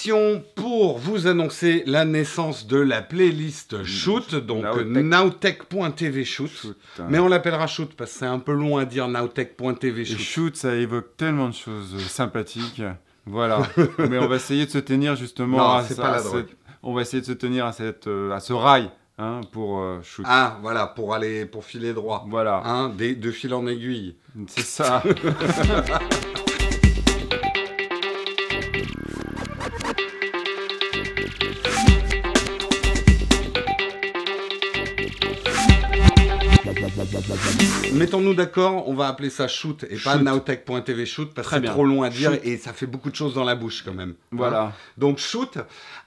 émission pour vous annoncer la naissance de la playlist Shoot, donc Nowtech.tv Shoot. Mais on l'appellera Shoot parce que c'est un peu long à dire Nowtech.tv Shoot. Et Shoot, ça évoque tellement de choses sympathiques. Voilà. Mais on va essayer de se tenir justement non, c'est pas la drogue. On va essayer de se tenir à ce rail. Hein, pour Shoot. Ah, voilà, pour filer droit. Voilà. Hein, de fil en aiguille. C'est ça. Mettons-nous d'accord, on va appeler ça Shoot et pas Nowtech.tv Shoot parce que c'est trop long à dire et ça fait beaucoup de choses dans la bouche quand même. Voilà. Hein. Donc Shoot.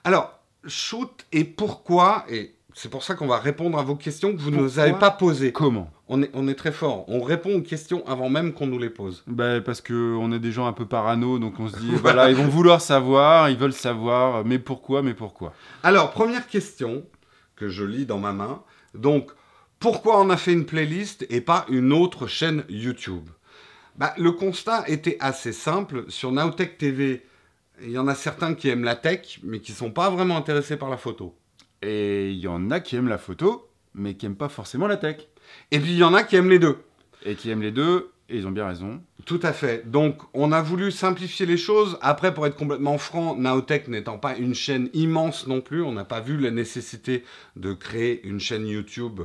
Alors, Shoot et pourquoi et c'est pour ça qu'on va répondre à vos questions que vous ne nous avez pas posées. Comment ? On est très fort. On répond aux questions avant même qu'on nous les pose. Parce qu'on est des gens un peu parano, donc on se dit, voilà, ils vont vouloir savoir, ils veulent savoir, mais pourquoi ? Alors, première question que je lis dans ma main. Donc, pourquoi on a fait une playlist et pas une autre chaîne YouTube ? Le constat était assez simple. Sur Nowtech TV, il y en a certains qui aiment la tech, mais qui ne sont pas vraiment intéressés par la photo. Et il y en a qui aiment la photo, mais qui n'aiment pas forcément la tech. Et puis il y en a qui aiment les deux. Et qui aiment les deux, et ils ont bien raison. Tout à fait. Donc on a voulu simplifier les choses. Après, pour être complètement franc, Nowtech n'étant pas une chaîne immense non plus, on n'a pas vu la nécessité de créer une chaîne YouTube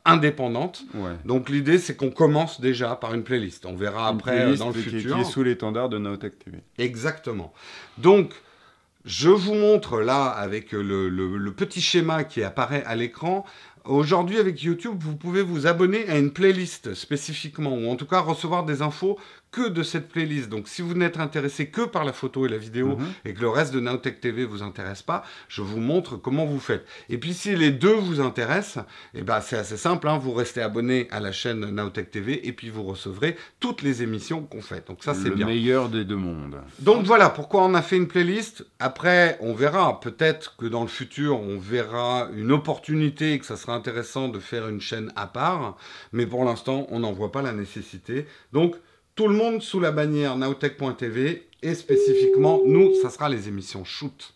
indépendante. Ouais. Donc l'idée, c'est qu'on commence déjà par une playlist. On verra après dans le futur. Qui est sous l'étendard de Nowtech TV. Exactement. Donc, je vous montre là, avec le petit schéma qui apparaît à l'écran. Aujourd'hui, avec YouTube, vous pouvez vous abonner à une playlist spécifiquement, ou en tout cas recevoir des infos que de cette playlist. Donc, si vous n'êtes intéressé que par la photo et la vidéo, et que le reste de Nowtech TV vous intéresse pas, je vous montre comment vous faites. Et puis, si les deux vous intéressent, c'est assez simple, hein, vous restez abonné à la chaîne Nowtech TV, et puis vous recevrez toutes les émissions qu'on fait. Donc ça, c'est bien. Le meilleur des deux mondes. Donc voilà pourquoi on a fait une playlist. Après, on verra. Peut-être que dans le futur, on verra une opportunité et que ça sera intéressant de faire une chaîne à part. Mais pour l'instant, on n'en voit pas la nécessité. Donc, tout le monde sous la bannière Nowtech.tv et spécifiquement, nous, ça sera les émissions Shoot.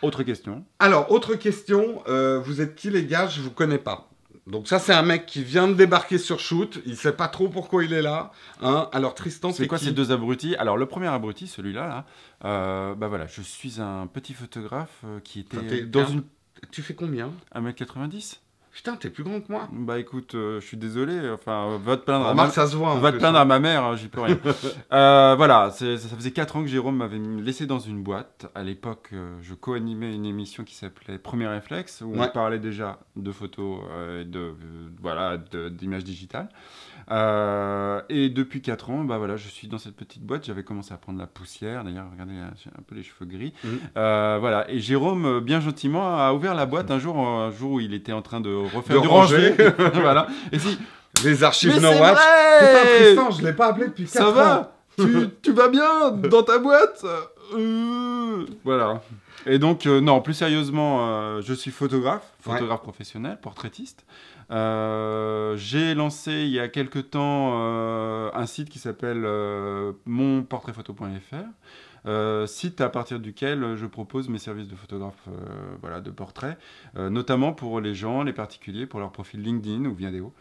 Autre question. Alors, autre question. Vous êtes qui les gars ? Je vous connais pas. Donc ça, c'est un mec qui vient de débarquer sur Shoot. Il sait pas trop pourquoi il est là. Hein. Alors Tristan, c'est quoi ces deux abrutis ? Alors le premier abruti, celui-là, voilà, je suis un petit photographe qui était dans une... Tu fais combien ? 1m90 ? Putain, t'es plus grand que moi. Écoute, je suis désolé. Enfin, va te plaindre. Ça se voit. Va te plaindre à ma mère, hein, j'y peux rien. Voilà, ça faisait 4 ans que Jérôme m'avait laissé dans une boîte. À l'époque, je co-animais une émission qui s'appelait Premier Réflexe, où on parlait déjà de photos et d'images digitales. Et depuis 4 ans, je suis dans cette petite boîte. J'avais commencé à prendre la poussière. D'ailleurs, regardez, j'ai un peu les cheveux gris. Voilà. Et Jérôme, bien gentiment, a ouvert la boîte un jour où il était en train de refaire du ranger. Voilà. Et si... Les archives No Watch. Putain, Tristan, je l'ai pas appelé depuis 4 ans. Ça va tu vas bien dans ta boîte Voilà. Et donc, non, plus sérieusement, je suis photographe professionnel, portraitiste. J'ai lancé il y a quelque temps un site qui s'appelle monportraitphoto.fr. Site à partir duquel je propose mes services de photographe de portrait, notamment pour les gens, les particuliers, pour leur profil LinkedIn ou Viadeo,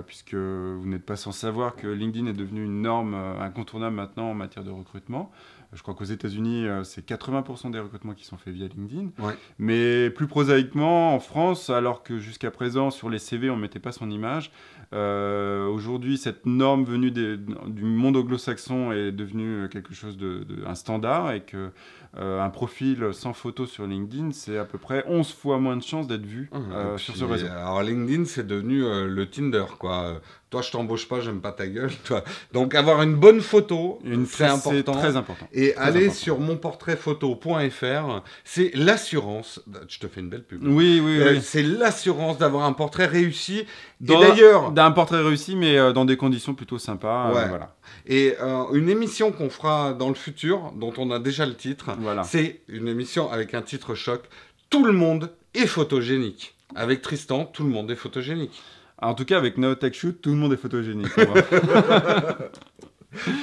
puisque vous n'êtes pas sans savoir que LinkedIn est devenu une norme incontournable maintenant en matière de recrutement. Je crois qu'aux États-Unis, c'est 80% des recrutements qui sont faits via LinkedIn. Ouais. Mais plus prosaïquement, en France, alors que jusqu'à présent, sur les CV, on ne mettait pas son image, aujourd'hui, cette norme venue du monde anglo-saxon est devenue quelque chose un standard, et que un profil sans photo sur LinkedIn, c'est à peu près 11 fois moins de chances d'être vu sur ce réseau. Alors LinkedIn, c'est devenu le Tinder, quoi. Toi, je t'embauche pas, j'aime pas ta gueule. Toi. Donc, avoir une bonne photo, c'est important. C'est très important. Et aller sur monportraitphoto.fr, c'est l'assurance. Je te fais une belle pub. Oui. C'est l'assurance d'avoir un portrait réussi. Et d'ailleurs, d'un portrait réussi, mais dans des conditions plutôt sympas. Voilà. Et une émission qu'on fera dans le futur, dont on a déjà le titre, c'est une émission avec un titre choc. Tout le monde est photogénique. Avec Tristan, tout le monde est photogénique. En tout cas, avec Nowtech Shoot, tout le monde est photogénique.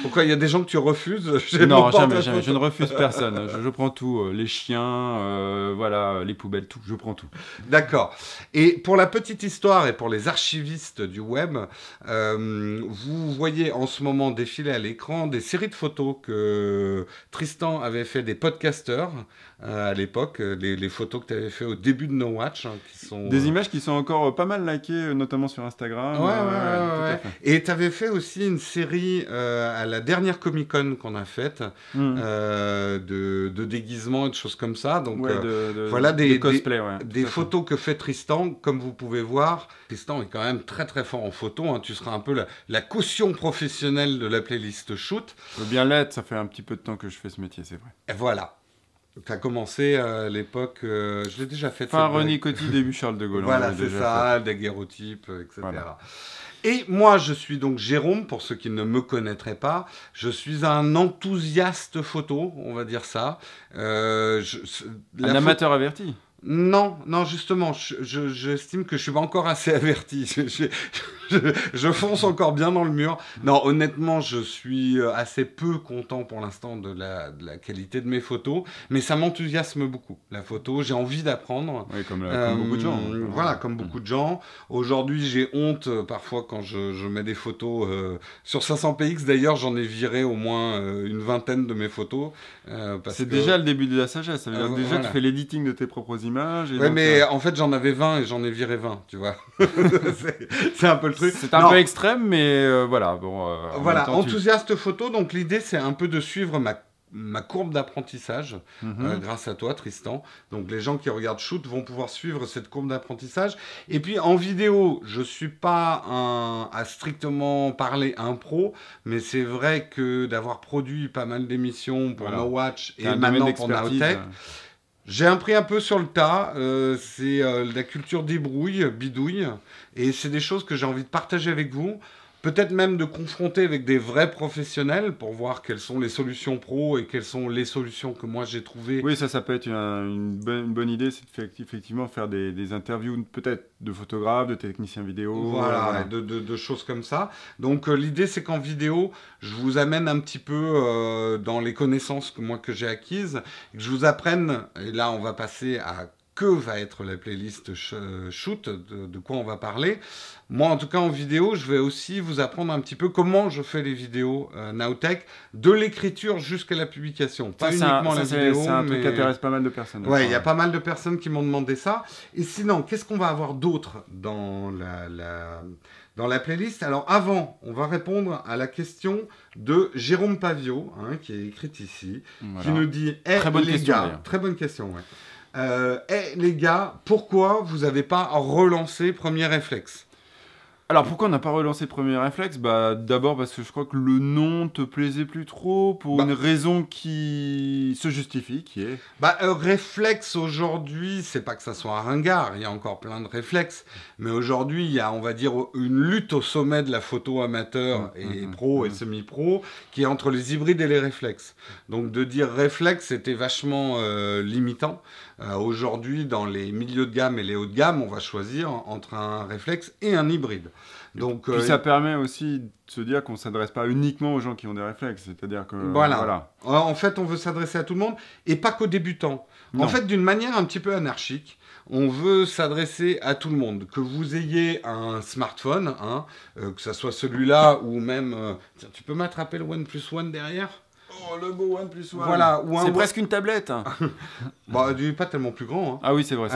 Pourquoi il y a des gens que tu refuses? J'ai Non, mon jamais, porte-à-faux. je ne refuse personne. Je prends tout. Les chiens, voilà, les poubelles, tout. Je prends tout. D'accord. Et pour la petite histoire et pour les archivistes du web, vous voyez en ce moment défiler à l'écran des séries de photos que Tristan avait fait des podcasters à l'époque, les photos que tu avais fait au début de No Watch, hein, qui sont... Des images qui sont encore pas mal likées, notamment sur Instagram. Ouais, tout à ouais. fait. Et tu avais fait aussi une série à la dernière Comic-Con qu'on a faite de déguisements et de choses comme ça. Donc Ouais, voilà de cosplay, ouais, des tout à fait. photos que fait Tristan. Comme vous pouvez voir, Tristan est quand même très très fort en photo. Hein. Tu seras un peu la caution professionnelle de la playlist shoot. Je veux bien l'être, ça fait un petit peu de temps que je fais ce métier, c'est vrai. Et voilà. Tu as commencé à l'époque, je l'ai déjà fait. Fin René Coty, début Charles de Gaulle. Voilà, c'est ça, daguerreotypes, etc. Voilà. Et moi, je suis donc Jérôme, pour ceux qui ne me connaîtraient pas. Je suis un enthousiaste photo, on va dire ça. Un amateur averti. Non, justement, j'estime que je suis pas encore assez averti. Je fonce encore bien dans le mur. Non, honnêtement, je suis assez peu content pour l'instant de la qualité de mes photos, mais ça m'enthousiasme beaucoup, la photo. J'ai envie d'apprendre. Oui, comme beaucoup de gens. Voilà, comme beaucoup de gens. Aujourd'hui, j'ai honte parfois quand je mets des photos sur 500px. D'ailleurs, j'en ai viré au moins une vingtaine de mes photos. C'est déjà le début de la sagesse. Ça veut dire déjà voilà. tu fais l'editing de tes propres images. Ouais, mais en fait, j'en avais 20 et j'en ai viré 20, tu vois. c'est un peu le truc. C'est un peu extrême, mais voilà. Bon, voilà, temps, enthousiaste photo. Donc, l'idée, c'est un peu de suivre ma courbe d'apprentissage grâce à toi, Tristan. Donc, les gens qui regardent Shoot vont pouvoir suivre cette courbe d'apprentissage. Et puis, en vidéo, je ne suis pas à strictement parler un pro, mais c'est vrai que d'avoir produit pas mal d'émissions pour No Watch et maintenant pour Nowtech, j'ai appris un peu sur le tas, c'est la culture bidouille, et c'est des choses que j'ai envie de partager avec vous, peut-être même de confronter avec des vrais professionnels pour voir quelles sont les solutions pro et quelles sont les solutions que moi j'ai trouvées. Oui, ça peut être une bonne idée, c'est effectivement faire des interviews peut-être de photographes, de techniciens vidéo. Voilà, de choses comme ça. Donc l'idée c'est qu'en vidéo, je vous amène un petit peu dans les connaissances que j'ai acquises, que je vous apprenne, et là on va passer à que va être la playlist shoot, de quoi on va parler. Moi, en tout cas, en vidéo, je vais aussi vous apprendre un petit peu comment je fais les vidéos Nowtech, de l'écriture jusqu'à la publication. Pas uniquement la vidéo, c'est un truc qui intéresse pas mal de personnes. Ouais, il y a pas mal de personnes qui m'ont demandé ça. Et sinon, qu'est-ce qu'on va avoir d'autre dans la playlist? Alors, avant, on va répondre à la question de Jérôme Pavio, qui est écrite ici, qui nous dit « Très bonne question, gars, très bonne question, ouais. Les gars, pourquoi vous n'avez pas relancé Premier Réflexe ?» Alors pourquoi on n'a pas relancé Premier Réflexe? D'abord parce que je crois que le nom te plaisait plus trop pour une raison qui se justifie, qui est... Réflexe aujourd'hui, c'est pas que ça soit un ringard, il y a encore plein de réflexes, mais aujourd'hui il y a, on va dire, une lutte au sommet de la photo amateur et pro et semi-pro qui est entre les hybrides et les réflexes. Donc de dire réflexe, c'était vachement limitant. Aujourd'hui, dans les milieux de gamme et les hauts de gamme, on va choisir entre un réflexe et un hybride. Donc, puis ça permet aussi de se dire qu'on ne s'adresse pas uniquement aux gens qui ont des réflexes. C'est-à-dire que... Voilà. En fait, on veut s'adresser à tout le monde et pas qu'aux débutants. Non. En fait, d'une manière un petit peu anarchique, on veut s'adresser à tout le monde. Que vous ayez un smartphone, que ce soit celui-là ou même... Tiens, tu peux m'attraper le OnePlus One derrière ? Oh, le beau OnePlus One. Voilà, c'est presque une tablette. Pas tellement plus grand. Ah oui, c'est vrai.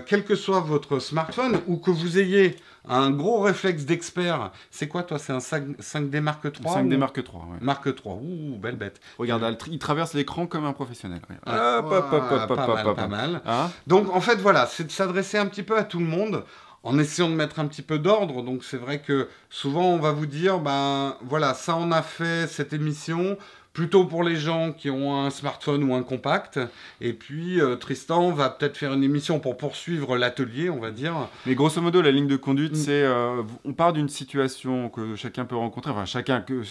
Quel que soit votre smartphone, ou que vous ayez un gros réflexe d'expert, c'est quoi toi? C'est un 5D Mark III? 5D Mark III, ouais. Mark III, belle bête. Regarde, il traverse l'écran comme un professionnel. Pas mal. Donc en fait, voilà, c'est de s'adresser un petit peu à tout le monde, en essayant de mettre un petit peu d'ordre. Donc c'est vrai que souvent on va vous dire, voilà, ça on a fait cette émission, plutôt pour les gens qui ont un smartphone ou un compact. Et puis Tristan va peut-être faire une émission pour poursuivre l'atelier, on va dire. Mais grosso modo, la ligne de conduite, c'est on part d'une situation que chacun peut rencontrer, enfin que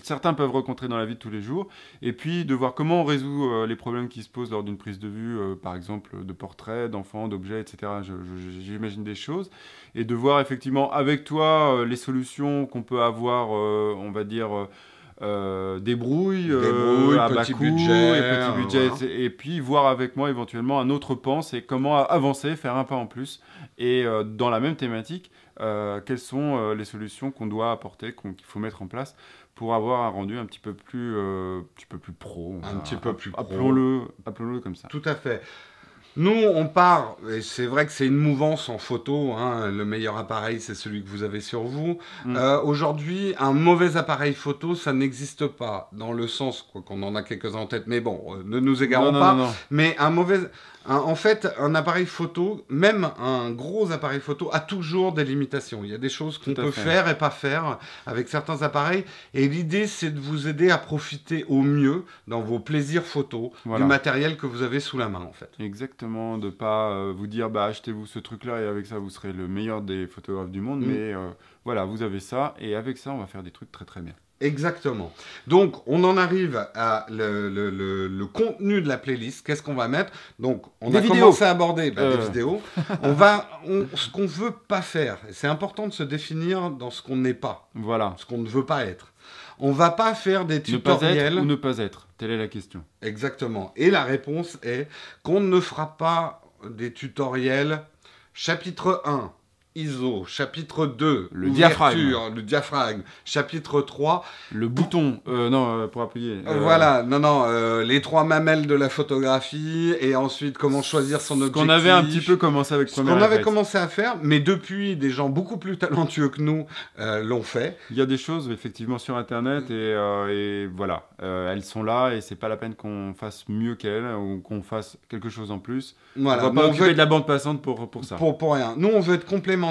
certains peuvent rencontrer dans la vie de tous les jours, et puis de voir comment on résout les problèmes qui se posent lors d'une prise de vue, par exemple de portraits, d'enfants, d'objets, etc. J'imagine des choses, et de voir effectivement avec toi les solutions qu'on peut avoir, on va dire. Débrouille à bas petit coût, budget, et petit budget, voilà. et puis voir avec moi éventuellement un autre pan, c'est comment avancer, faire un pas en plus, et dans la même thématique, quelles sont les solutions qu'on doit apporter, qu'il faut mettre en place pour avoir un rendu un petit peu plus pro. Un petit peu plus pro. Appelons-le comme ça. Tout à fait. Nous, on part, et c'est vrai que c'est une mouvance en photo, hein, le meilleur appareil, c'est celui que vous avez sur vous. Aujourd'hui, un mauvais appareil photo, ça n'existe pas, dans le sens, quoi qu'on en a quelques-uns en tête, mais bon, ne nous égarons pas. Non. Mais en fait, un appareil photo, même un gros appareil photo, a toujours des limitations. Il y a des choses qu'on peut faire et pas faire avec certains appareils. Et l'idée, c'est de vous aider à profiter au mieux dans vos plaisirs photos du matériel que vous avez sous la main, en fait. Exactement, de pas vous dire, achetez-vous ce truc-là et avec ça, vous serez le meilleur des photographes du monde. Mais voilà, vous avez ça et avec ça, on va faire des trucs très très bien. Exactement. Donc, on en arrive à le contenu de la playlist. Qu'est-ce qu'on va mettre? Donc, on a commencé à aborder des vidéos. Ce qu'on ne veut pas faire. C'est important de se définir dans ce qu'on n'est pas. Voilà. Ce qu'on ne veut pas être. On ne va pas faire des tutoriels. Ne pas être ou ne pas être. Telle est la question. Exactement. Et la réponse est qu'on ne fera pas des tutoriels chapitre 1. ISO, chapitre 2, le diaphragme, chapitre 3, le bouton, pour appuyer. Voilà, les 3 mamelles de la photographie, et ensuite comment choisir son objectif. Qu'on avait un petit peu commencé avec Première Réflexe. Qu'on avait commencé à faire, mais depuis, des gens beaucoup plus talentueux que nous l'ont fait. Il y a des choses, effectivement, sur Internet, et voilà, elles sont là, et c'est pas la peine qu'on fasse mieux qu'elles, ou qu'on fasse quelque chose en plus. Voilà, on va pas occuper de la bande passante pour ça. Pour rien. Nous, on veut être complémentaires.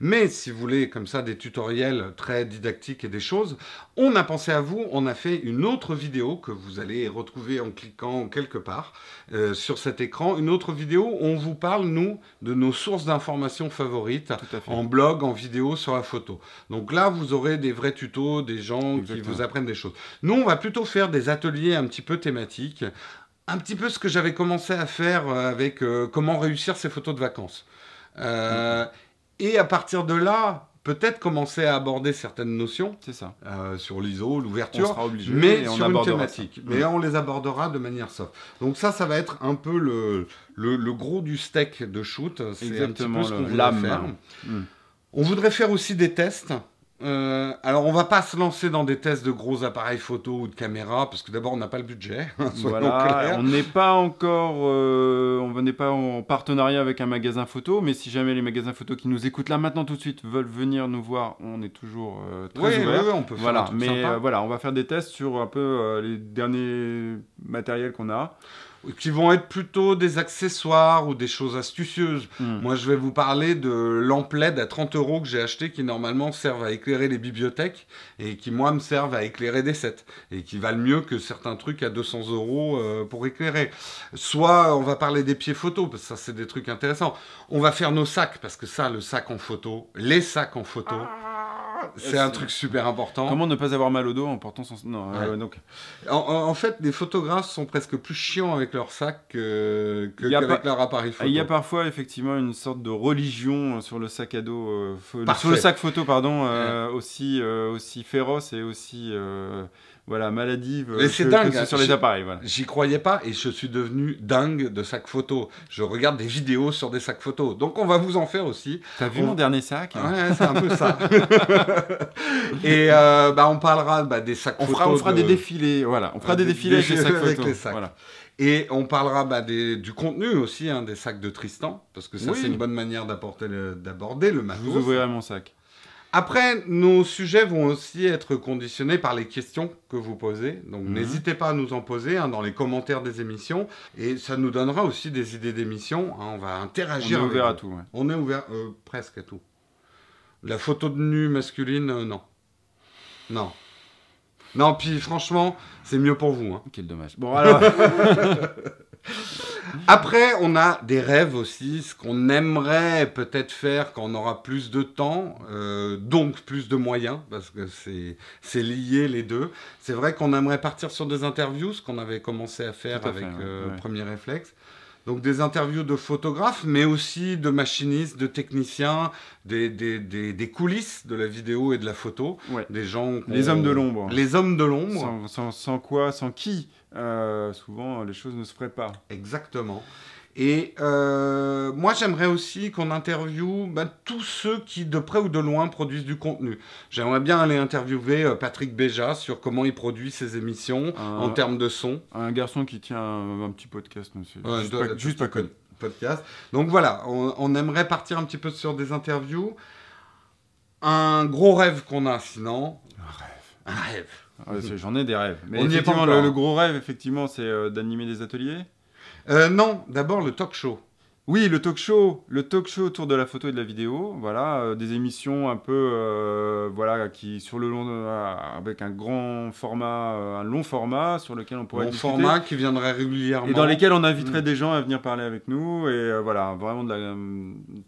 Mais si vous voulez, comme ça, des tutoriels très didactiques et des choses, on a pensé à vous. On a fait une autre vidéo que vous allez retrouver en cliquant quelque part sur cet écran. Une autre vidéo où on vous parle, nous, de nos sources d'informations favorites en blog, en vidéo, sur la photo. Donc là, vous aurez des vrais tutos, des gens qui vous apprennent des choses. Nous, on va plutôt faire des ateliers un petit peu thématiques. Un petit peu ce que j'avais commencé à faire avec comment réussir ses photos de vacances. Et à partir de là, peut-être commencer à aborder certaines notions. C'est ça. Sur l'ISO, l'ouverture. On sera obligé, mais sur une thématique. Mais on les abordera de manière soft. Donc ça va être un peu le gros du steak de shoot. C'est un petit peu ce qu'on voudrait faire. On voudrait faire aussi des tests. Alors, on va pas se lancer dans des tests de gros appareils photo ou de caméra, parce que d'abord, on n'a pas le budget. Voilà, on n'est pas encore, on n'est pas en partenariat avec un magasin photo, mais si jamais les magasins photo qui nous écoutent là maintenant tout de suite veulent venir nous voir, on est toujours très ouvert. Oui, on peut faire un truc sympa. Voilà, on va faire des tests sur un peu les derniers matériels qu'on a. Qui vont être plutôt des accessoires ou des choses astucieuses. Moi, je vais vous parler de lampes LED à 30 € que j'ai acheté, qui normalement servent à éclairer les bibliothèques et qui, moi, me servent à éclairer des sets et qui valent mieux que certains trucs à 200 € pour éclairer. Soit on va parler des pieds photo, parce que ça, c'est des trucs intéressants. On va faire nos sacs, parce que ça, le sac en photo, les sacs en photo... C'est un truc super important. Comment ne pas avoir mal au dos en portant son... Non, donc... En fait, les photographes sont presque plus chiants avec leur sac qu'avec leur appareil photo. Il y a parfois effectivement une sorte de religion sur le sac à dos, sur le sac photo, pardon, aussi féroce et aussi maladive c'est dingue, que sur les appareils. Voilà. J'y croyais pas et je suis devenu dingue de sacs photo. Je regarde des vidéos sur des sacs photo. Donc on va vous en faire aussi. T'as vu mon dernier sac? Ouais, c'est un peu ça. Et on parlera des sacs photo. On fera des défilés, voilà. On fera des défilés avec les sacs photo. Voilà. Et on parlera du contenu aussi, des sacs de Tristan, parce que ça c'est une bonne manière d'aborder le matos. Vous ouvrirez mon sac. Après, nos sujets vont aussi être conditionnés par les questions que vous posez. Donc, n'hésitez pas à nous en poser dans les commentaires des émissions. Et ça nous donnera aussi des idées d'émissions. On va interagir. On est ouvert à tout. Ouais. On est ouvert presque à tout. La photo de nu masculine, non. Non. Non, puis franchement, c'est mieux pour vous. Hein. Quel dommage. Bon, alors... Après, on a des rêves aussi, ce qu'on aimerait peut-être faire quand on aura plus de temps, donc plus de moyens, parce que c'est lié les deux. C'est vrai qu'on aimerait partir sur des interviews, ce qu'on avait commencé à faire avec Premier Réflexe. Donc des interviews de photographes, mais aussi de machinistes, de techniciens, des coulisses de la vidéo et de la photo. Ouais. Des gens... Les hommes de l'ombre. Les hommes de l'ombre. Sans quoi, sans qui souvent les choses ne se feraient pas. Exactement. Et moi, j'aimerais aussi qu'on interviewe tous ceux qui, de près ou de loin, produisent du contenu. J'aimerais bien aller interviewer Patrick Béja sur comment il produit ses émissions en termes de son. Un garçon qui tient un petit podcast, monsieur. Juste pas connu. Podcast. Donc voilà, on aimerait partir un petit peu sur des interviews. Un gros rêve qu'on a, sinon... Un rêve. Ouais, j'en ai des rêves. Mais on effectivement, le gros rêve, effectivement, c'est d'animer des ateliers. Non, d'abord le talk show. Oui, le talk show autour de la photo et de la vidéo, voilà, des émissions un peu, voilà, qui sur le long, avec un grand format, un long format sur lequel on pourrait discuter. Un format qui viendrait régulièrement. Et dans lesquels on inviterait des gens à venir parler avec nous, et voilà, vraiment de la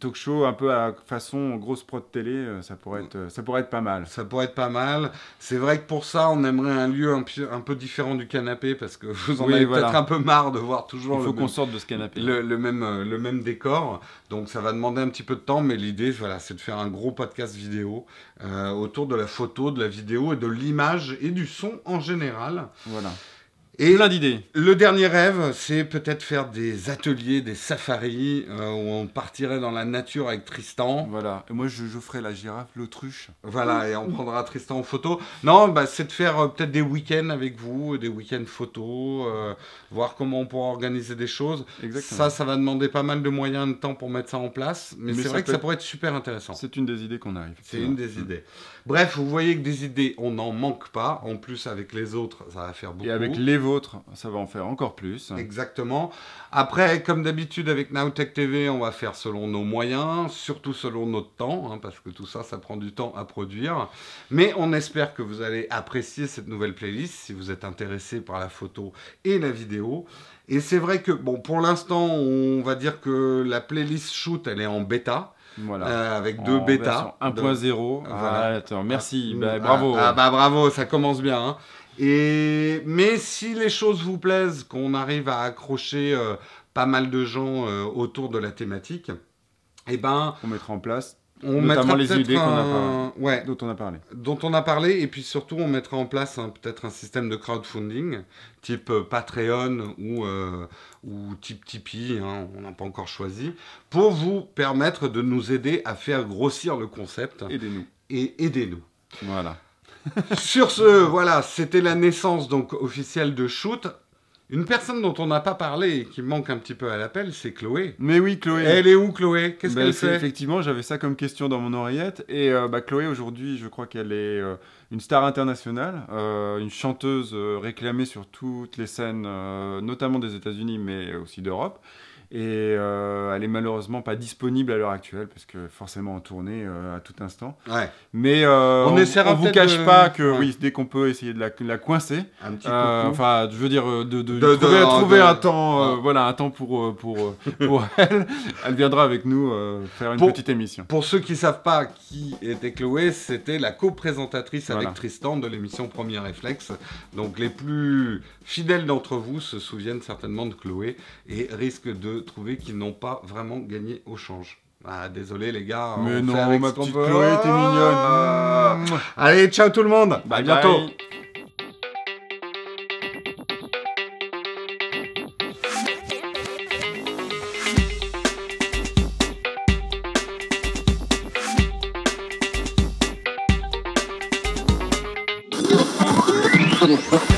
talk show un peu à façon grosse prod télé, ça pourrait être pas mal. Ça pourrait être pas mal. C'est vrai que pour ça, on aimerait un lieu un peu différent du canapé, parce que vous en avez peut-être un peu marre de voir toujours. Il faut qu'on sorte de ce canapé. Le même décor, donc ça va demander un petit peu de temps, mais l'idée, voilà, c'est de faire un gros podcast vidéo autour de la photo, de la vidéo et de l'image et du son en général. Voilà. Et plein d'idées. Le dernier rêve, c'est peut-être faire des ateliers, des safaris, où on partirait dans la nature avec Tristan. Voilà, et moi je ferai la girafe, l'autruche. Voilà, et on prendra Tristan en photo. Non, c'est de faire peut-être des week-ends avec vous, des week-ends photos, voir comment on pourra organiser des choses. Exactement. Ça va demander pas mal de moyens, de temps pour mettre ça en place, mais c'est vrai que ça pourrait être super intéressant. C'est une des idées qu'on arrive. C'est une des idées. Bref, vous voyez que des idées, on n'en manque pas. En plus, avec les autres, ça va faire beaucoup. Et avec les vôtres, ça va en faire encore plus. Exactement. Après, comme d'habitude avec Nowtech TV, on va faire selon nos moyens, surtout selon notre temps, hein, parce que tout ça, ça prend du temps à produire. Mais on espère que vous allez apprécier cette nouvelle playlist, si vous êtes intéressé par la photo et la vidéo. Et c'est vrai que, bon, pour l'instant, on va dire que la playlist shoot, elle est en bêta. Voilà. Avec deux bêtas. 1.0. Voilà. Attends, merci. Bravo. Bravo, ça commence bien. Hein. Mais si les choses vous plaisent, qu'on arrive à accrocher pas mal de gens autour de la thématique, eh ben, on mettra en place notamment les idées dont on a parlé. Et puis surtout, on mettra en place peut-être un système de crowdfunding, type Patreon ou type Tipeee, hein, on n'a pas encore choisi, pour vous permettre de nous aider à faire grossir le concept. Aidez-nous. Voilà. Sur ce, voilà, c'était la naissance donc officielle de Shoot. Une personne dont on n'a pas parlé et qui manque un petit peu à l'appel, c'est Chloé. Mais oui, Chloé. Elle est où, Chloé? Qu'est-ce qu'elle fait? Effectivement, j'avais ça comme question dans mon oreillette. Et Chloé, aujourd'hui, je crois qu'elle est une star internationale, une chanteuse réclamée sur toutes les scènes, notamment des États-Unis, mais aussi d'Europe. Et elle est malheureusement pas disponible à l'heure actuelle parce que forcément en tournée à tout instant. Ouais. Mais on vous cache pas que oui, dès qu'on peut essayer de la coincer. Un petit coup. Enfin, je veux dire trouver un temps, voilà, un temps pour elle. Elle viendra avec nous faire une petite émission. Pour ceux qui savent pas qui était Chloé, c'était la co-présentatrice avec Tristan de l'émission Premier Réflexe. Donc les plus fidèles d'entre vous se souviennent certainement de Chloé et risquent de trouver qu'ils n'ont pas vraiment gagné au change. Ah, désolé les gars. Mais non, ma petite Chloé, t'es mignonne. Allez, ciao tout le monde. À bientôt. Bye.